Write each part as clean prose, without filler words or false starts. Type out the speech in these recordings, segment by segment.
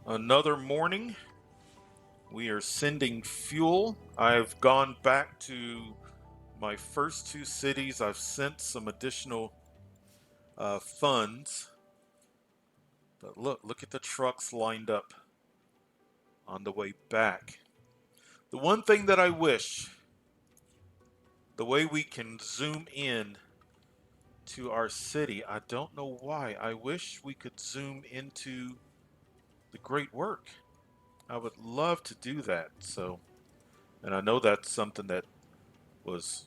Another morning. We are sending fuel. I've gone back to my first two cities. I've sent some additional funds. But look at the trucks lined up on the way back. The one thing that I wish, the way we can zoom in to our city, I don't know why. I wish we could zoom into the great work. I would love to do that. And I know that's something that was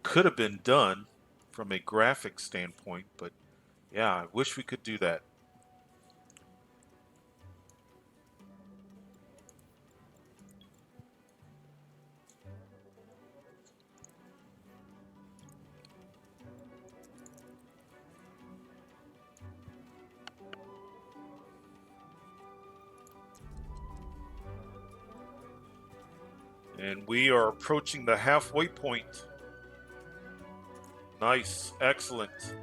could have been done from a graphic standpoint, but yeah, I wish we could do that. And we are approaching the halfway point. Nice, excellent,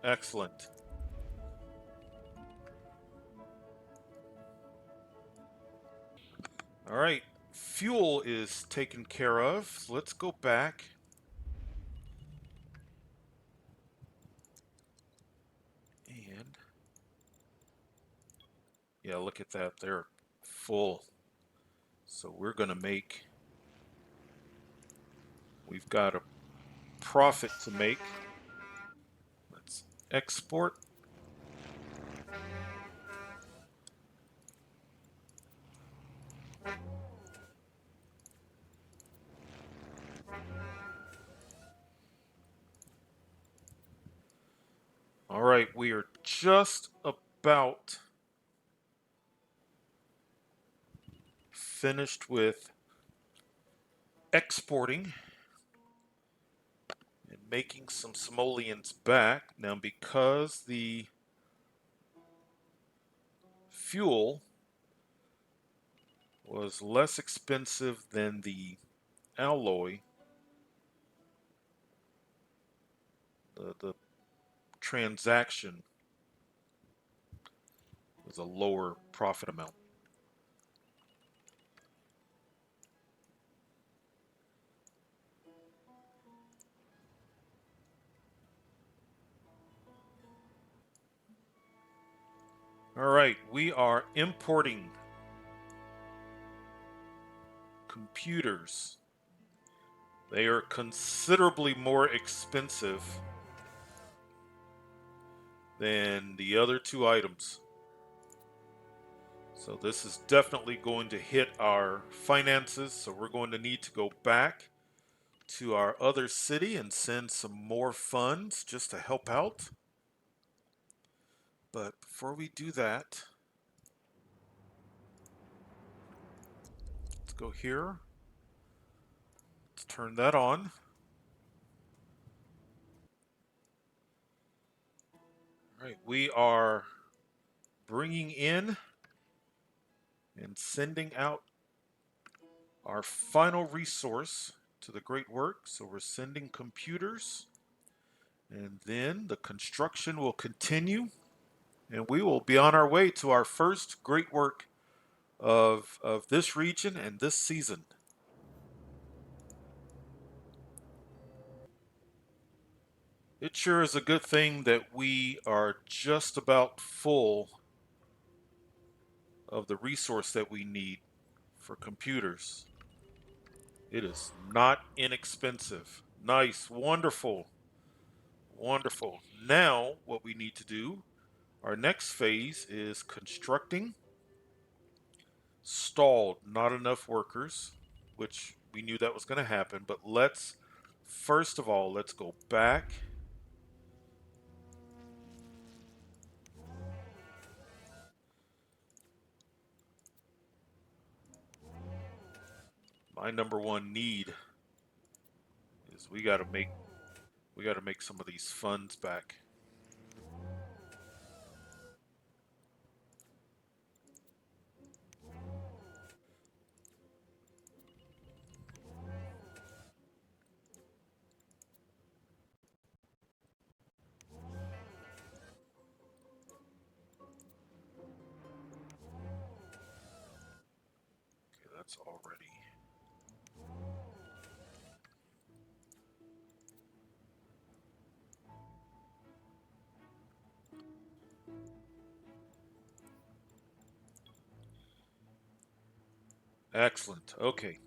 excellent. All right, fuel is taken care of. So let's go back. And yeah, look at that. They're full. So we've got a profit to make. Let's export. All right, we are just about finished with exporting and making some simoleons back. Now, because the fuel was less expensive than the alloy, the transaction was a lower profit amount. All right, we are importing computers. They are considerably more expensive than the other two items. So this is definitely going to hit our finances. So we're going to need to go back to our other city and send some more funds just to help out. But before we do that, let's go here. Let's turn that on. All right, we are bringing in and sending out our final resource to the great work. So we're sending computers, and then the construction will continue, and we will be on our way to our first great work of this region and this season. It sure is a good thing that we are just about full of the resource that we need for computers. It is not inexpensive. Nice, wonderful, wonderful. Now, what we need to do, our next phase is constructing. Stalled, not enough workers, which we knew that was going to happen. But first of all, let's go back. My number one need is we got to make some of these funds back. residents already. Excellent. Okay.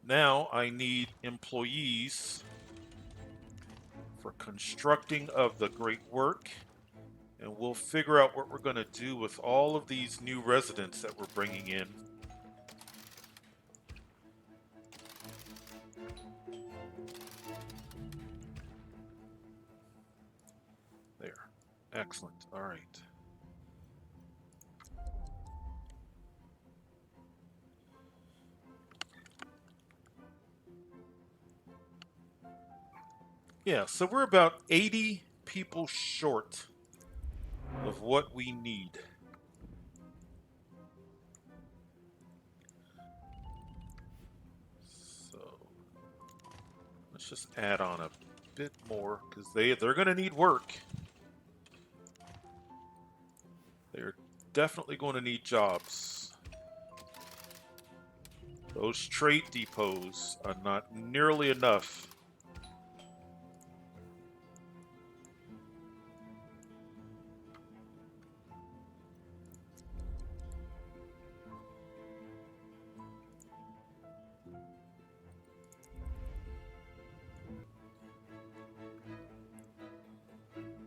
Now I need employees for constructing of the great work, and we'll figure out what we're going to do with all of these new residents that we're bringing in. There. Excellent. All right. Yeah, so we're about 80 people short of what we need. So let's just add on a bit more because they're going to need work. They're definitely going to need jobs. Those trade depots are not nearly enough.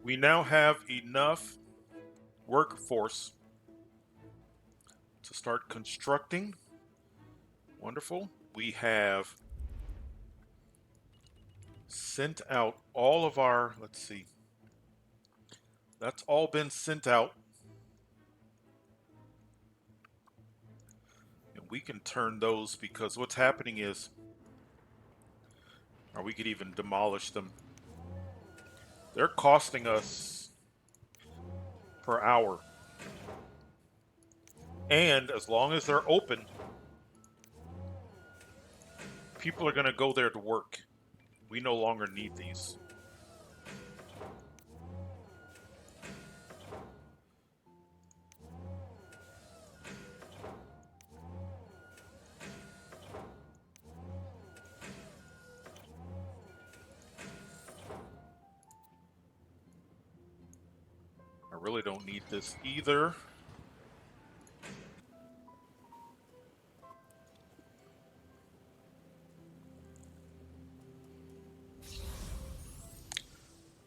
We now have enough workforce to start constructing. Wonderful. We have sent out all of our, let's see, that's all been sent out. And we can turn those because what's happening is, or we could even demolish them. They're costing us per hour. And as long as they're open, people are going to go there to work. We no longer need these. I really don't need this either.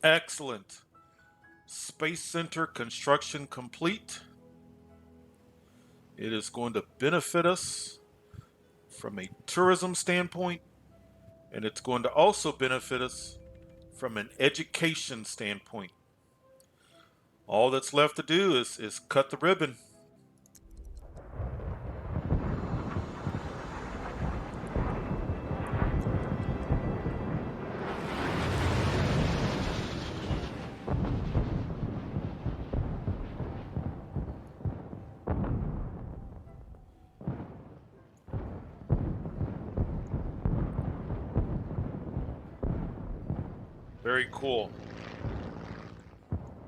Excellent. Space Center construction complete. It is going to benefit us from a tourism standpoint, and it's going to also benefit us from an education standpoint. All that's left to do is cut the ribbon. Very cool.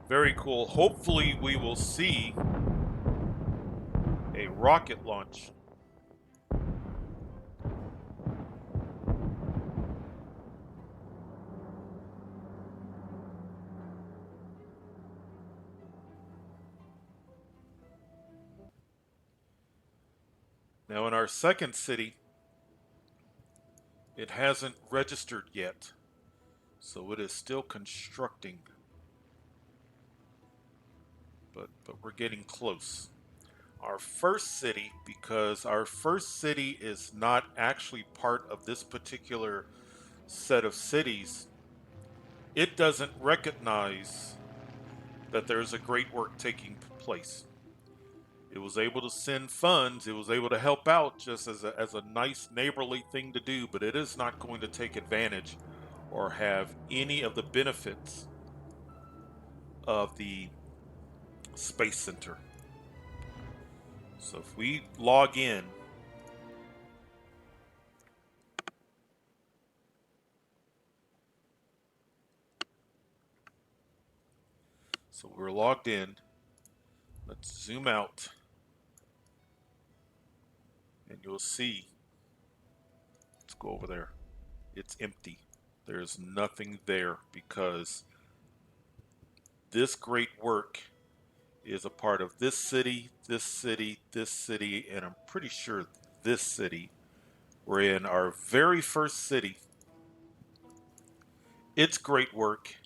Very cool. Hopefully we will see a rocket launch. Now in our second city, it hasn't registered yet, so it is still constructing. But we're getting close. Our first city, because our first city is not actually part of this particular set of cities, it doesn't recognize that there's a great work taking place. It was able to send funds, it was able to help out just as a nice neighborly thing to do, but it is not going to take advantage or have any of the benefits of the Space Center. So if we log in, we're logged in. Let's zoom out and you'll see. Let's go over there. It's empty. There's nothing there because this great work is a part of this city, this city, this city, and I'm pretty sure this city. We're in our very first city. Its great work,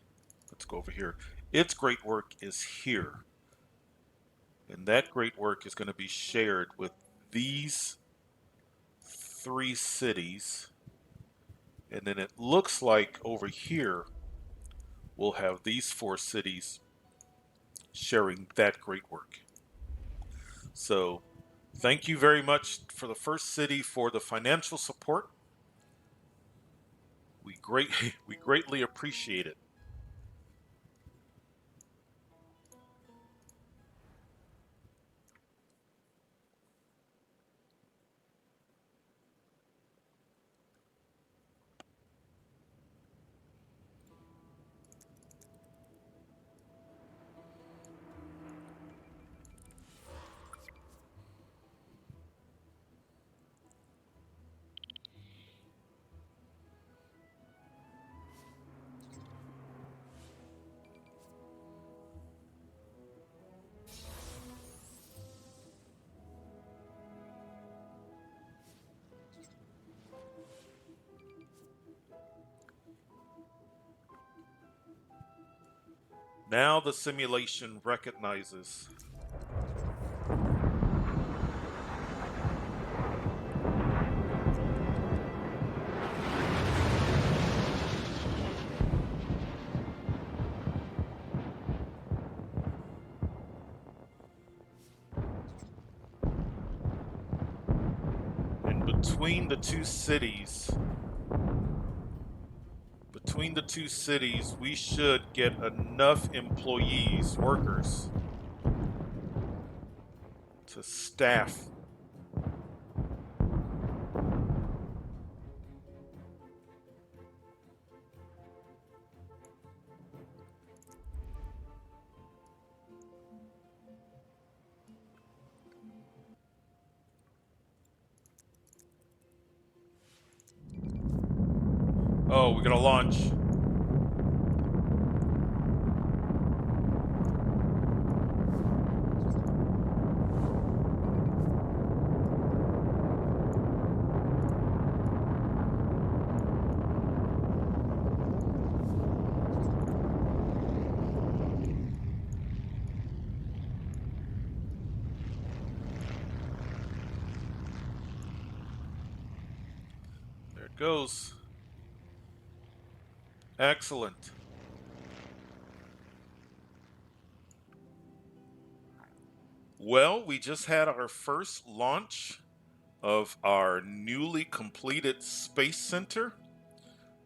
let's go over here. Its great work is here. And that great work is going to be shared with these 3 cities. And then it looks like over here, we'll have these 4 cities sharing that great work. So thank you very much for the first city for the financial support. We greatly appreciate it. Now the simulation recognizes and between the two cities, we should get enough employees, workers, to staff. Oh, we're gonna launch. There it goes. Excellent. Well, we just had our first launch of our newly completed Space Center.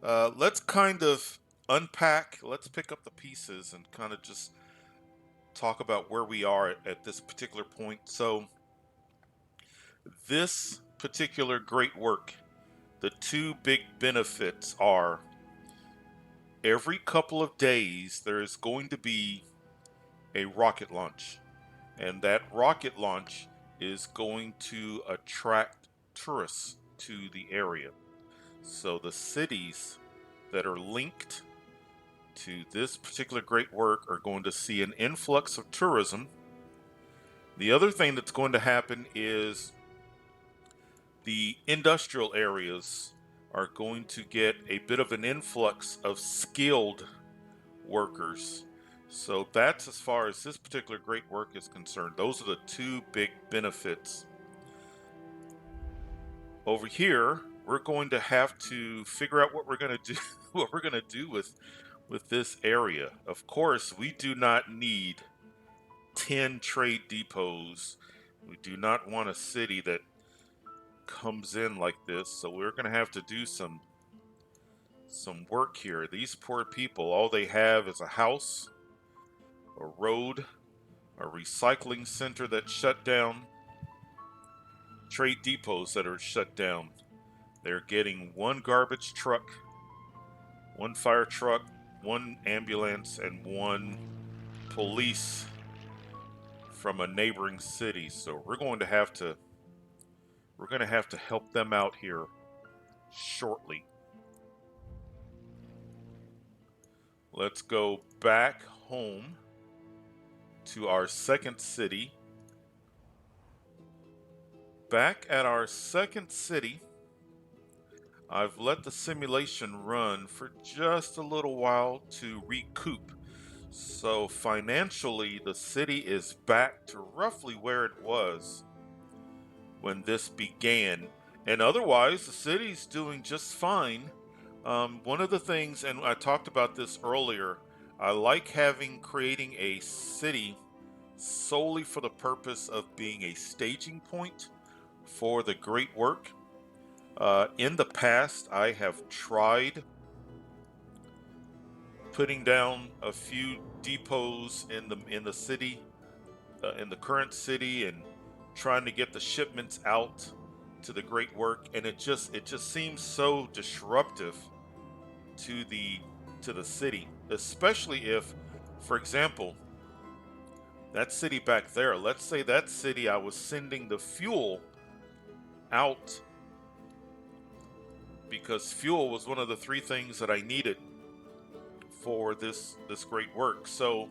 Let's kind of unpack, let's pick up the pieces and kind of just talk about where we are at this particular point. So, this particular great work, the 2 big benefits are every couple of days there is going to be a rocket launch, and that rocket launch is going to attract tourists to the area. So the cities that are linked to this particular great work are going to see an influx of tourism. The other thing that's going to happen is the industrial areas are going to get a bit of an influx of skilled workers. So that's as far as this particular great work is concerned. Those are the 2 big benefits. Over here, we're going to have to figure out what we're going to do what we're going to do with this area. Of course, we do not need 10 trade depots. We do not want a city that comes in like this, so we're going to have to do some work here. These poor people, all they have is a house, a road, a recycling center that's shut down, trade depots that are shut down. They're getting 1 garbage truck, 1 fire truck, 1 ambulance, and 1 police from a neighboring city. So we're going to have to help them out here shortly. Let's go back home to our second city. Back at our second city, I've let the simulation run for just a little while to recoup. So financially, the city is back to roughly where it was when this began. And otherwise, the city's doing just fine. One of the things, and I talked about this earlier, I like creating a city solely for the purpose of being a staging point for the great work. In the past, I have tried putting down a few depots in the city, in the current city, and trying to get the shipments out to the great work, and it just seems so disruptive to the city, especially if, for example, that city back there, let's say that city, I was sending the fuel out because fuel was one of the three things that I needed for this great work. So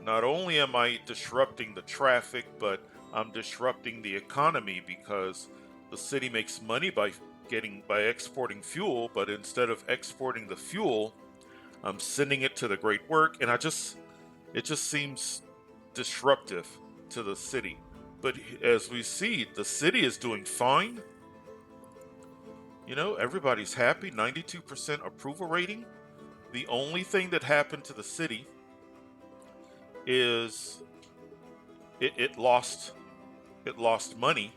not only am I disrupting the traffic, but I'm disrupting the economy because the city makes money by exporting fuel, but instead of exporting the fuel, I'm sending it to the great work, and it just seems disruptive to the city. But as we see, the city is doing fine. You know, everybody's happy, 92% approval rating. The only thing that happened to the city is it lost money,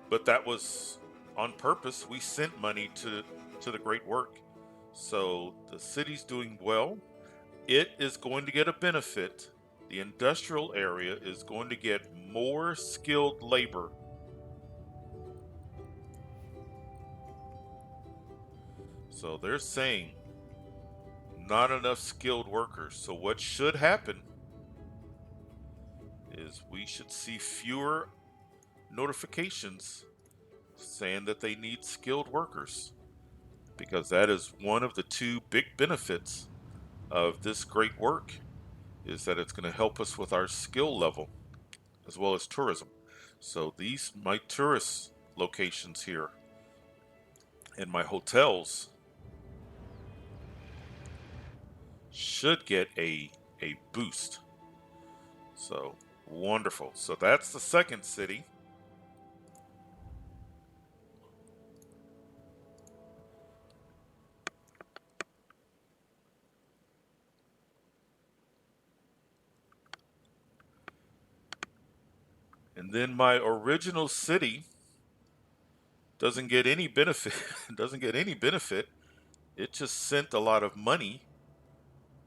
but that was on purpose. We sent money to the great work. So the city's doing well. It is going to get a benefit. The industrial area is going to get more skilled labor. So they're saying not enough skilled workers. So what should happen is we should see fewer notifications saying that they need skilled workers, because that is one of the two big benefits of this great work, is that it's going to help us with our skill level as well as tourism. So these my tourist locations here and my hotels should get a boost. So wonderful. So that's the second city. And then my original city doesn't get any benefit. Doesn't get any benefit. It just sent a lot of money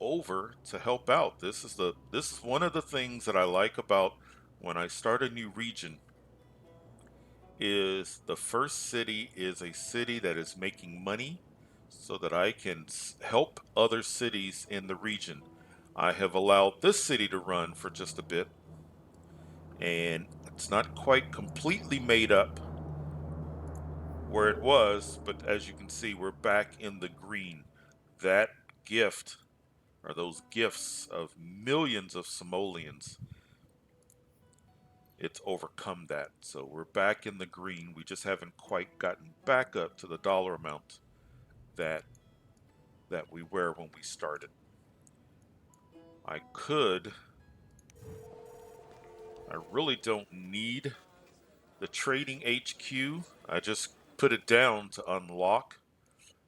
over to help out. This is one of the things that I like about when I start a new region, is the first city is a city that is making money so that I can help other cities in the region. I have allowed this city to run for just a bit, and it's not quite completely made up where it was, but as you can see, we're back in the green. That gift, or those gifts of millions of simoleons, it's overcome that. So we're back in the green. We just haven't quite gotten back up to the dollar amount that we were when we started. I really don't need the trading HQ. I just put it down to unlock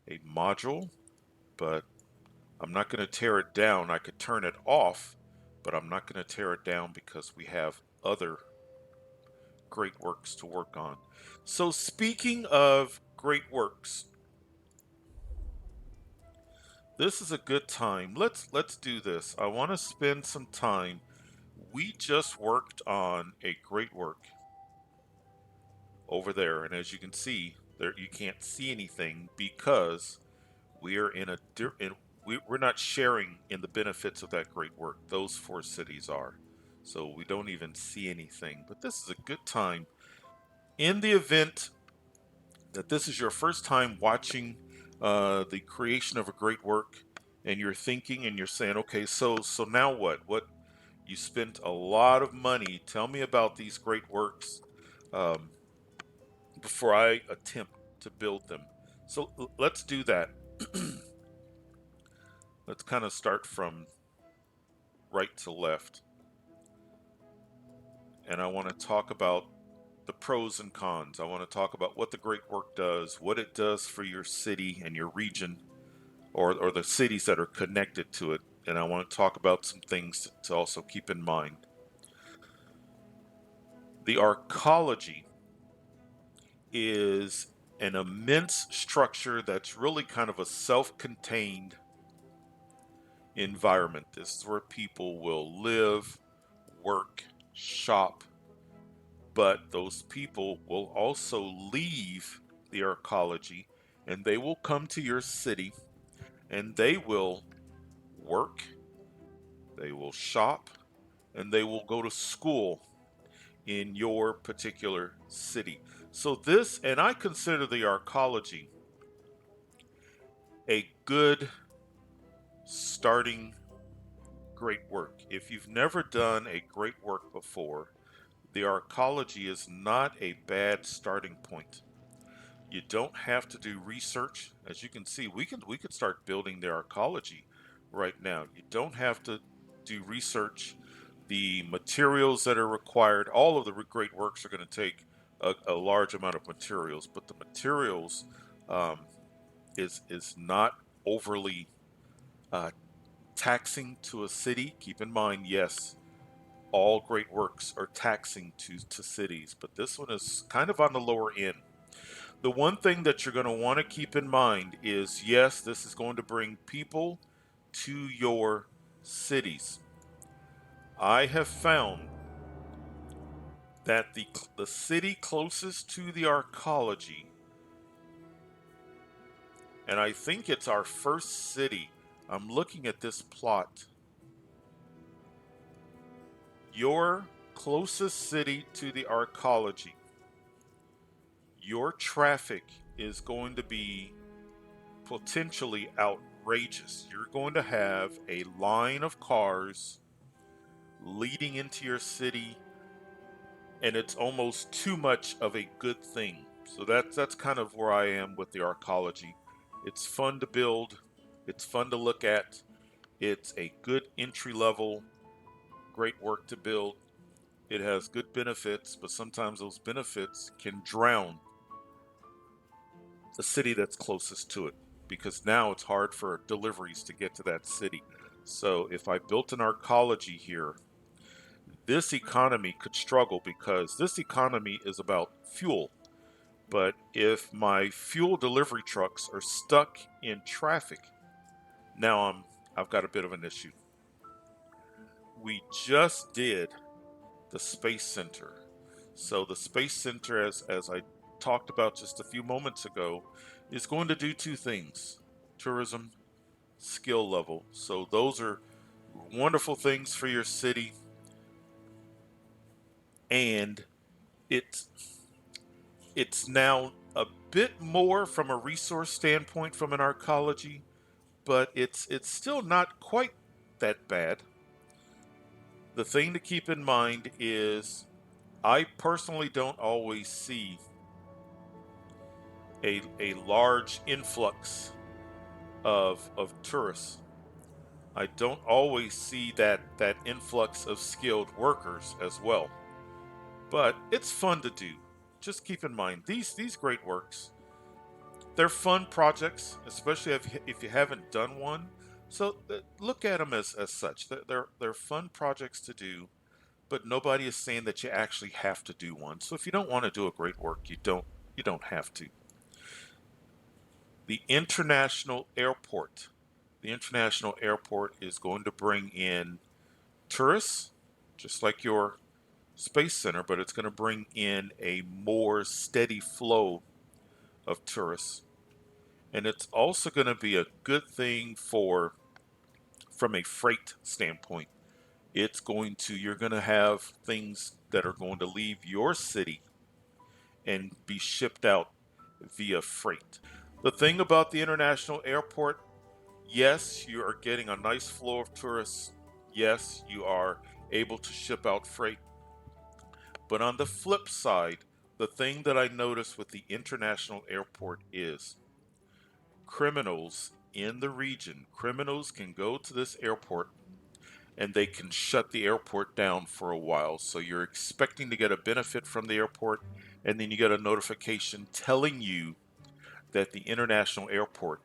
a module, but I'm not going to tear it down. I could turn it off, but I'm not going to tear it down because we have other great works to work on. So speaking of great works, this is a good time. Let's do this. I want to spend some time. We just worked on a great work over there, and as you can see, there you can't see anything because we are in we're not sharing in the benefits of that great work. Those four cities are. So we don't even see anything. But this is a good time in the event that this is your first time watching the creation of a great work, and you're thinking and you're saying, okay, so now what? What you spent a lot of money. Tell me about these great works um, before I attempt to build them. So let's do that. Let's kind of start from right to left. And I want to talk about the pros and cons. I want to talk about what the great work does, what it does for your city and your region, or the cities that are connected to it. And I want to talk about some things to also keep in mind. The arcology is an immense structure that's really kind of a self contained environment. This is where people will live, work, shop, but those people will also leave the arcology and they will come to your city and they will work, they will shop, and they will go to school in your particular city. So, this, and I consider the arcology a good starting great work. If you've never done a great work before, the arcology is not a bad starting point. You don't have to do research. As you can see, we could start building the arcology right now. You don't have to do research. The materials that are required, all of the great works are going to take a large amount of materials, but the materials um, is not overly uh, taxing to a city. Keep in mind, yes, all great works are taxing to cities, but this one is kind of on the lower end. The one thing that you're going to want to keep in mind is, yes, this is going to bring people to your cities. I have found that the city closest to the arcology, and I think it's our first city. I'm looking at this plot. Your closest city to the arcology, your traffic is going to be potentially outrageous. You're going to have a line of cars leading into your city, and it's almost too much of a good thing. So that's kind of where I am with the arcology. It's fun to build, it's fun to look at, it's a good entry level, great work to build. It has good benefits, but sometimes those benefits can drown the city that's closest to it, because now it's hard for deliveries to get to that city. So if I built an arcology here, this economy could struggle because this economy is about fuel. But if my fuel delivery trucks are stuck in traffic, now I've got a bit of an issue. We just did the Space Center. So the Space Center, as I talked about just a few moments ago, is going to do two things: tourism, skill level. So those are wonderful things for your city, and it's it's now a bit more from a resource standpoint from an arcology, but it's still not quite that bad. The thing to keep in mind is I personally don't always see a large influx of tourists. I don't always see that influx of skilled workers as well. But it's fun to do. Just keep in mind these great works, they're fun projects, especially if you haven't done one. So look at them as such. They're fun projects to do, but nobody is saying that you actually have to do one. So if you don't want to do a great work, you don't have to. The international airport. The international airport is going to bring in tourists, just like your space center, but it's going to bring in a more steady flow of tourists. And it's also going to be a good thing from a freight standpoint. You're going to have things that are going to leave your city and be shipped out via freight. The thing about the international airport, yes, you are getting a nice flow of tourists. Yes, you are able to ship out freight. But on the flip side, the thing that I notice with the international airport is criminals in the region. Criminals can go to this airport and they can shut the airport down for a while. So you're expecting to get a benefit from the airport, and then you get a notification telling you that the international airport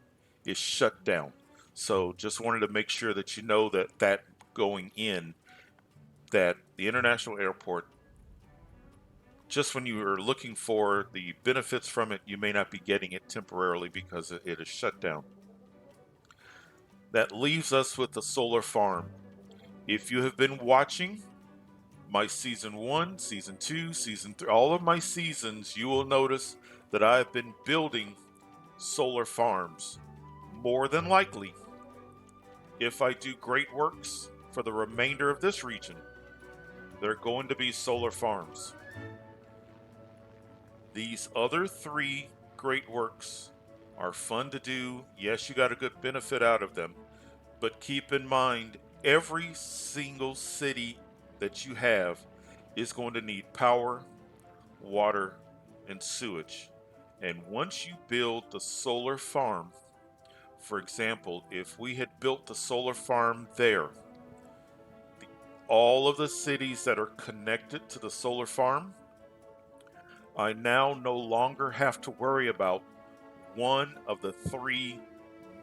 is shut down. So just wanted to make sure that you know that going in, that the international airport, just when you are looking for the benefits from it, you may not be getting it temporarily because it is shut down. That leaves us with the solar farm. If you have been watching my season 1, season 2, season 3, all of my seasons, you will notice that I have been building solar farms. More than likely, if I do great works for the remainder of this region, they're going to be solar farms. These other 3 great works are fun to do. Yes, you got a good benefit out of them, but keep in mind every single city that you have is going to need power, water, and sewage. And once you build the solar farm, for example, if we had built the solar farm there, the, all of the cities that are connected to the solar farm, I now no longer have to worry about one of the 3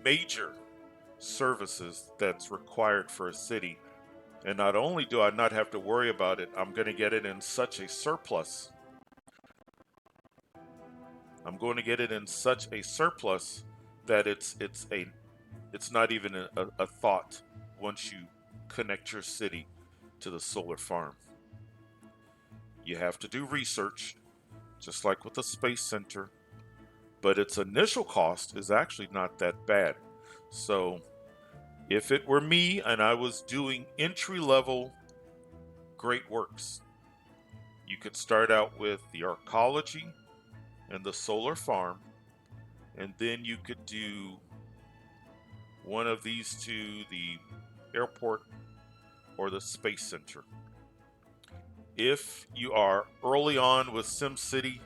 major services that's required for a city. And not only do I not have to worry about it, I'm going to get it in such a surplus. I'm going to get it in such a surplus that it's not even a thought once you connect your city to the solar farm. You have to do research, just like with the Space Center, but its initial cost is actually not that bad. So if it were me and I was doing entry level great works, you could start out with the arcology and the solar farm, and then you could do one of these two, the airport or the space center. If you are early on with SimCity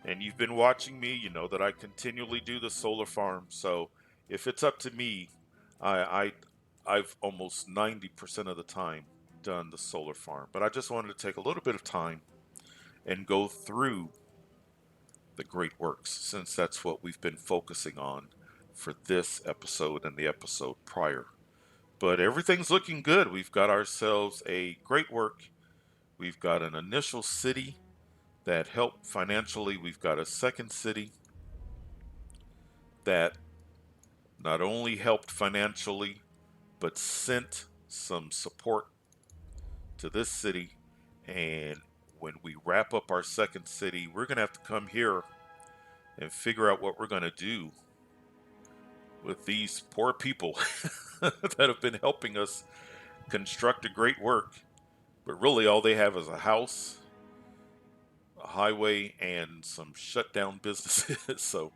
and you've been watching me, you know that I continually do the solar farm. So if it's up to me, I've almost 90% of the time done the solar farm. But I just wanted to take a little bit of time and go through the great works, since that's what we've been focusing on for this episode and the episode prior. But everything's looking good. We've got ourselves a great work. We've got an initial city that helped financially. We've got a second city that not only helped financially, but sent some support to this city. And when we wrap up our second city, we're going to have to come here and figure out what we're going to do with these poor people that have been helping us construct a great work. But really, all they have is a house, a highway, and some shut down businesses. So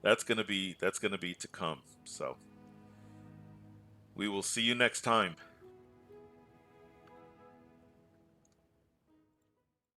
that's going to be to come. So we will see you next time.